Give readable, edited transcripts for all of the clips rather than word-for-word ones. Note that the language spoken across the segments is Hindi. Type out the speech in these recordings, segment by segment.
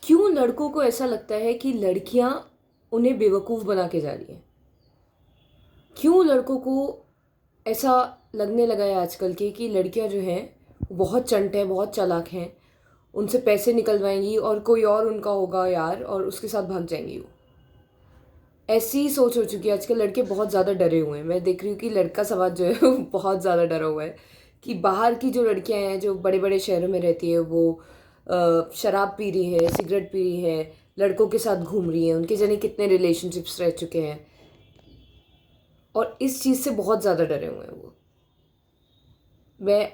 क्यों लड़कों को ऐसा लगता है कि लड़कियां उन्हें बेवकूफ़ बना के जा रही हैं? क्यों लड़कों को ऐसा लगने लगा है आजकल के कि लड़कियां जो हैं वो बहुत चंट हैं, बहुत चालाक हैं, उनसे पैसे निकलवाएंगी और कोई और उनका होगा यार और उसके साथ भाग जाएंगी वो। ऐसी ही सोच हो चुकी है आजकल। लड़के बहुत ज़्यादा डरे हुए हैं। मैं देख रही हूँ कि लड़का समाज जो है वो बहुत ज़्यादा डरा हुआ है कि बाहर की जो लड़कियां हैं जो बड़े बड़े शहरों में रहती है वो शराब पी रही है, सिगरेट पी रही है, लड़कों के साथ घूम रही हैं, उनके जाने कितने रिलेशनशिप्स रह चुके हैं और इस चीज़ से बहुत ज़्यादा डरे हुए हैं वो। मैं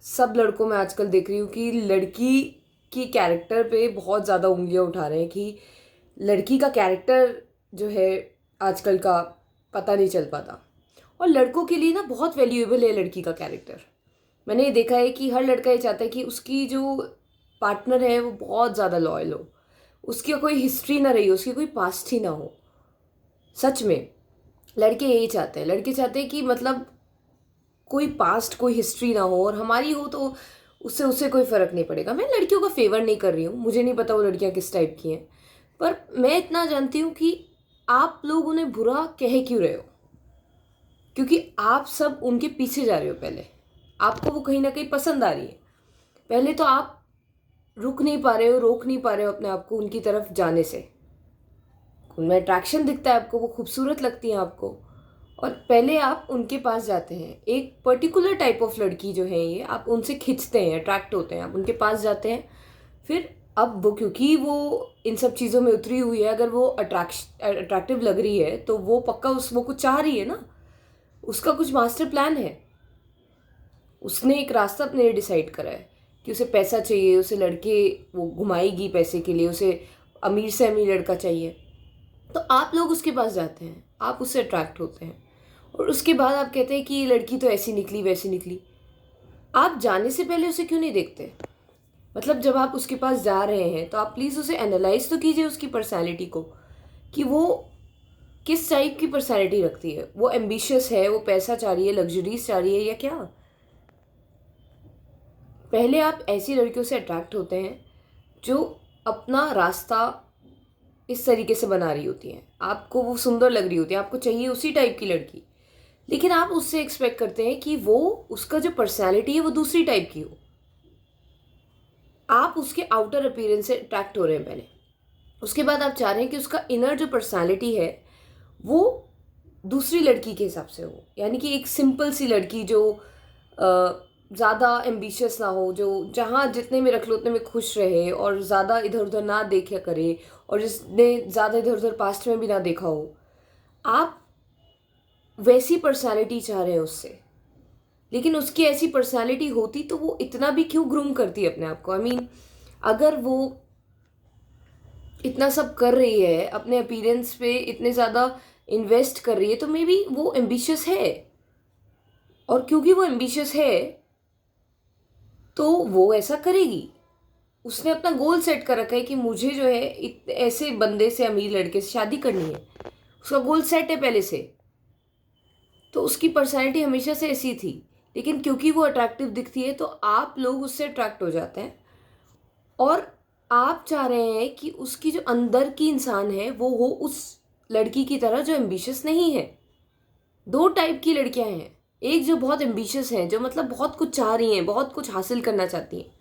सब लड़कों में आजकल देख रही हूँ कि लड़की की कैरेक्टर पे बहुत ज़्यादा उंगलियां उठा रहे हैं कि लड़की का कैरेक्टर जो है आजकल का पता नहीं चल पाता। और लड़कों के लिए ना बहुत वैल्यूएबल है लड़की का कैरेक्टर। मैंने ये देखा है कि हर लड़का ये चाहता है कि उसकी जो पार्टनर है वो बहुत ज़्यादा लॉयल हो, उसकी कोई हिस्ट्री ना रही हो, उसकी कोई पास्ट ही ना हो। सच में लड़के यही चाहते हैं। लड़के चाहते हैं कि मतलब कोई पास्ट कोई हिस्ट्री ना हो और हमारी हो तो उससे उससे कोई फ़र्क नहीं पड़ेगा। मैं लड़कियों का फेवर नहीं कर रही हूँ, मुझे नहीं पता वो लड़कियाँ किस टाइप की हैं, पर मैं इतना जानती हूँ कि आप लोग उन्हें बुरा कह क्यों रहे हो? क्योंकि आप सब उनके पीछे जा रहे हो। पहले आपको वो कहीं ना कहीं पसंद आ रही है। पहले तो आप रुक नहीं पा रहे हो, रोक नहीं पा रहे हो अपने आप को उनकी तरफ जाने से। उनमें अट्रैक्शन दिखता है आपको, वो खूबसूरत लगती हैं आपको, और पहले आप उनके पास जाते हैं। एक पर्टिकुलर टाइप ऑफ लड़की जो है ये, आप उनसे खिंचते हैं, अट्रैक्ट होते हैं, आप उनके पास जाते हैं। फिर अब वो क्योंकि वो इन सब चीज़ों में उतरी हुई है, अगर वो अट्रैक्टिव लग रही है तो वो पक्का उस वो कुछ चाह रही है ना, उसका कुछ मास्टर प्लान है। उसने एक रास्ता अपने लिए डिसाइड करा है कि उसे पैसा चाहिए, उसे लड़के वो घुमाएगी पैसे के लिए, उसे अमीर से अमीर लड़का चाहिए। तो आप लोग उसके पास जाते हैं, आप उससे अट्रैक्ट होते हैं, और उसके बाद आप कहते हैं कि ये लड़की तो ऐसी निकली वैसी निकली। आप जाने से पहले उसे क्यों नहीं देखते? मतलब जब आप उसके पास जा रहे हैं तो आप प्लीज़ उसे एनालाइज तो कीजिए, उसकी पर्सनैलिटी को, कि वो किस टाइप की पर्सनैलिटी रखती है। वो एम्बिशियस है, वो पैसा चाह रही है, लग्जरीज चाह रही है, या क्या? पहले आप ऐसी लड़कियों से अट्रैक्ट होते हैं जो अपना रास्ता इस तरीके से बना रही होती हैं। आपको वो सुंदर लग रही होती है, आपको चाहिए उसी टाइप की लड़की, लेकिन आप उससे एक्सपेक्ट करते हैं कि वो, उसका जो पर्सनैलिटी है वो दूसरी टाइप की हो। आप उसके आउटर अपीयरेंस से अट्रैक्ट हो रहे हैं पहले, उसके बाद आप चाह रहे हैं कि उसका इनर जो पर्सनैलिटी है वो दूसरी लड़की के हिसाब से हो। यानी कि एक सिंपल सी लड़की जो ज़्यादा एम्बिशियस ना हो, जो जहाँ जितने में रख लो उतने में खुश रहे और ज़्यादा इधर उधर ना देखा करे, और जिसने ज़्यादा इधर उधर पास्ट में भी ना देखा हो। आप वैसी पर्सनालिटी चाह रहे हैं उससे, लेकिन उसकी ऐसी पर्सनालिटी होती तो वो इतना भी क्यों ग्रूम करती अपने आप को? आई मीन, अगर वो इतना सब कर रही है, अपने अपीयरेंस पे इतने ज़्यादा इन्वेस्ट कर रही है, तो मे बी वो एम्बिशियस है। और क्योंकि वो एम्बिशियस है तो वो ऐसा करेगी। उसने अपना गोल सेट कर रखा है कि मुझे जो है ऐसे बंदे से, अमीर लड़के से शादी करनी है। उसका गोल सेट है पहले से, तो उसकी पर्सनैलिटी हमेशा से ऐसी थी। लेकिन क्योंकि वो अट्रैक्टिव दिखती है तो आप लोग उससे अट्रैक्ट हो जाते हैं, और आप चाह रहे हैं कि उसकी जो अंदर की इंसान है वो हो उस लड़की की तरह जो एम्बिशियस नहीं है। दो टाइप की लड़कियां हैं, एक जो बहुत एम्बिशियस हैं, जो मतलब बहुत कुछ चाह रही हैं, बहुत कुछ हासिल करना चाहती हैं,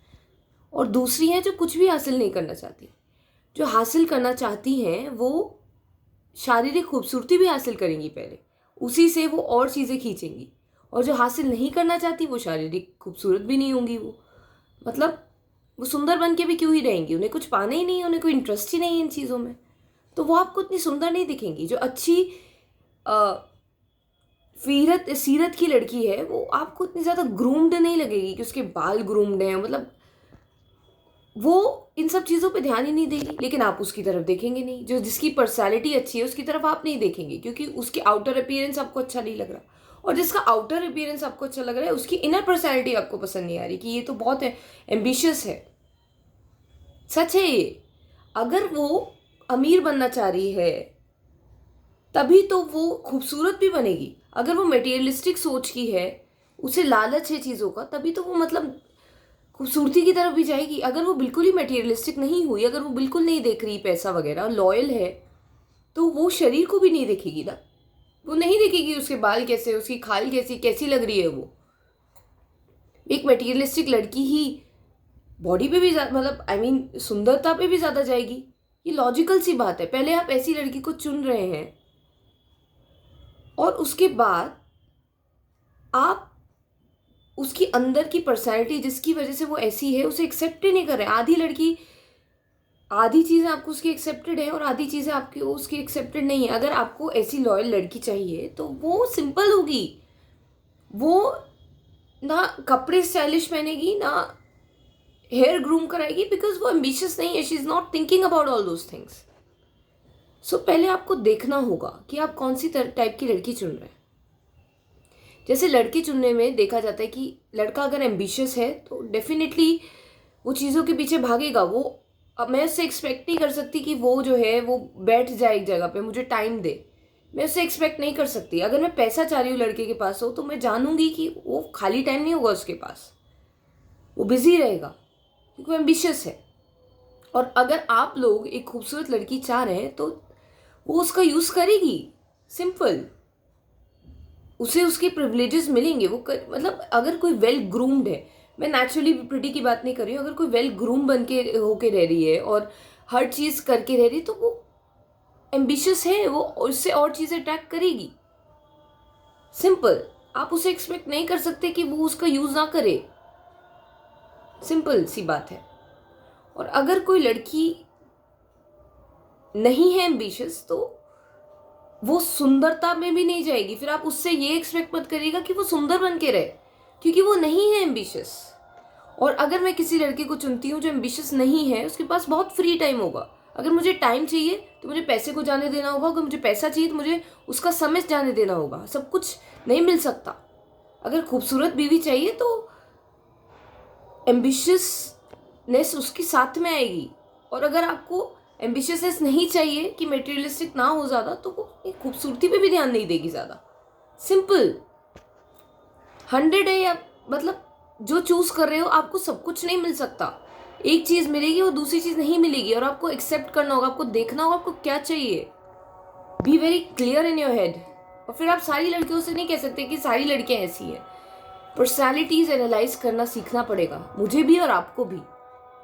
और दूसरी हैं जो कुछ भी हासिल नहीं करना चाहती। जो हासिल करना चाहती हैं वो शारीरिक खूबसूरती भी हासिल करेंगी पहले, उसी से वो और चीज़ें खींचेंगी। और जो हासिल नहीं करना चाहती वो शारीरिक खूबसूरत भी नहीं होंगी। वो मतलब वो सुंदर बन के भी क्यों ही रहेंगी? उन्हें कुछ पाना ही नहीं है, उन्हें कोई इंटरेस्ट ही नहीं है इन चीज़ों में, तो वो आपको इतनी सुंदर नहीं दिखेंगी। जो अच्छी सीरत की लड़की है वो आपको इतनी ज़्यादा ग्रूम्ड नहीं लगेगी कि उसके बाल ग्रूम्ड हैं, मतलब वो इन सब चीज़ों पे ध्यान ही नहीं देगी। लेकिन आप उसकी तरफ देखेंगे नहीं। जो जिसकी पर्सनैलिटी अच्छी है उसकी तरफ आप नहीं देखेंगे, क्योंकि उसकी आउटर अपीयरेंस आपको अच्छा नहीं लग रहा। और जिसका आउटर अपीयरेंस आपको अच्छा लग रहा है उसकी इनर पर्सनैलिटी आपको पसंद नहीं आ रही कि ये तो बहुत है एम्बिशियस है। सच है ये। अगर वो अमीर बनना चाह रही है तभी तो वो खूबसूरत भी बनेगी। अगर वो मटेरियलिस्टिक सोच की है, उसे लालच है चीज़ों का, तभी तो वो मतलब खूबसूरती की तरफ भी जाएगी। अगर वो बिल्कुल ही मटेरियलिस्टिक नहीं हुई, अगर वो बिल्कुल नहीं देख रही पैसा वगैरह, लॉयल है, तो वो शरीर को भी नहीं देखेगी ना। वो नहीं देखेगी उसके बाल कैसे, उसकी खाल कैसी कैसी लग रही है। वो एक मटेरियलिस्टिक लड़की ही बॉडी पे भी मतलब आई मीन सुंदरता पे भी ज़्यादा जाएगी। ये लॉजिकल सी बात है। पहले आप ऐसी लड़की को चुन रहे हैं और उसके बाद आप उसकी अंदर की पर्सनैलिटी जिसकी वजह से वो ऐसी है उसे एक्सेप्ट ही नहीं कर रहे। आधी चीज़ें आपको उसकी एक्सेप्टेड है और आधी चीज़ें आपकी उसकी एक्सेप्टेड नहीं है। अगर आपको ऐसी लॉयल लड़की चाहिए तो वो सिंपल होगी। वो ना कपड़े स्टाइलिश पहनेगी, ना हेयर ग्रूम कराएगी, बिकॉज वो एम्बिशियस नहीं है। She is not thinking about all those things. So पहले आपको देखना होगा कि आप कौन सी टाइप की लड़की चुन रहे हैं। जैसे लड़के चुनने में देखा जाता है कि लड़का अगर एम्बिशियस है तो डेफिनेटली वो चीज़ों के पीछे भागेगा। वो अब मैं उससे एक्सपेक्ट नहीं कर सकती कि वो जो है वो बैठ जाए एक जगह पे, मुझे टाइम दे। मैं उससे एक्सपेक्ट नहीं कर सकती। अगर मैं पैसा चाह रही हूँ लड़के के पास हो तो मैं जानूंगी कि वो खाली टाइम नहीं होगा उसके पास, वो बिजी रहेगा क्योंकि वो एम्बिशियस है। और अगर आप लोग एक खूबसूरत लड़की चाह रहे हैं तो वो उसका यूज़ करेगी। सिंपल। उसे उसके प्रिविलेजेस मिलेंगे। मतलब अगर कोई वेल ग्रूम्ड है, मैं नेचुरली प्रिटी की बात नहीं कर रही हूँ, अगर कोई वेल ग्रूम बन के होके रह रही है और हर चीज़ करके रह रही है तो वो एम्बिशियस है, वो उससे और चीज़ें अट्रैक्ट करेगी। सिंपल। आप उसे एक्सपेक्ट नहीं कर सकते कि वो उसका यूज़ ना करे। सिंपल सी बात है। और अगर कोई लड़की नहीं है एम्बिशियस तो वो सुंदरता में भी नहीं जाएगी। फिर आप उससे ये एक्सपेक्ट मत करिएगा कि वो सुंदर बन के रहे, क्योंकि वो नहीं है एम्बिशियस। और अगर मैं किसी लड़के को चुनती हूँ जो एम्बिशियस नहीं है, उसके पास बहुत फ्री टाइम होगा। अगर मुझे टाइम चाहिए तो मुझे पैसे को जाने देना होगा, अगर मुझे पैसा चाहिए तो मुझे उसका समय जाने देना होगा। सब कुछ नहीं मिल सकता। अगर खूबसूरत बीवी चाहिए तो एम्बिशियसनेस उसके साथ में आएगी। और अगर आपको एम्बिशियसनेस नहीं चाहिए कि मटेरियलिस्टिक ना हो ज़्यादा, तो वो खूबसूरती पे भी ध्यान नहीं देगी ज़्यादा। सिंपल। 100 है या मतलब जो चूज कर रहे हो, आपको सब कुछ नहीं मिल सकता। एक चीज़ मिलेगी और दूसरी चीज़ नहीं मिलेगी, और आपको एक्सेप्ट करना होगा, आपको देखना होगा आपको क्या चाहिए। Be very clear in your head. और फिर आप सारी लड़कियों से नहीं कह सकते कि सारी लड़कियां ऐसी हैं। पर्सनैलिटीज एनालाइज करना सीखना पड़ेगा, मुझे भी और आपको भी।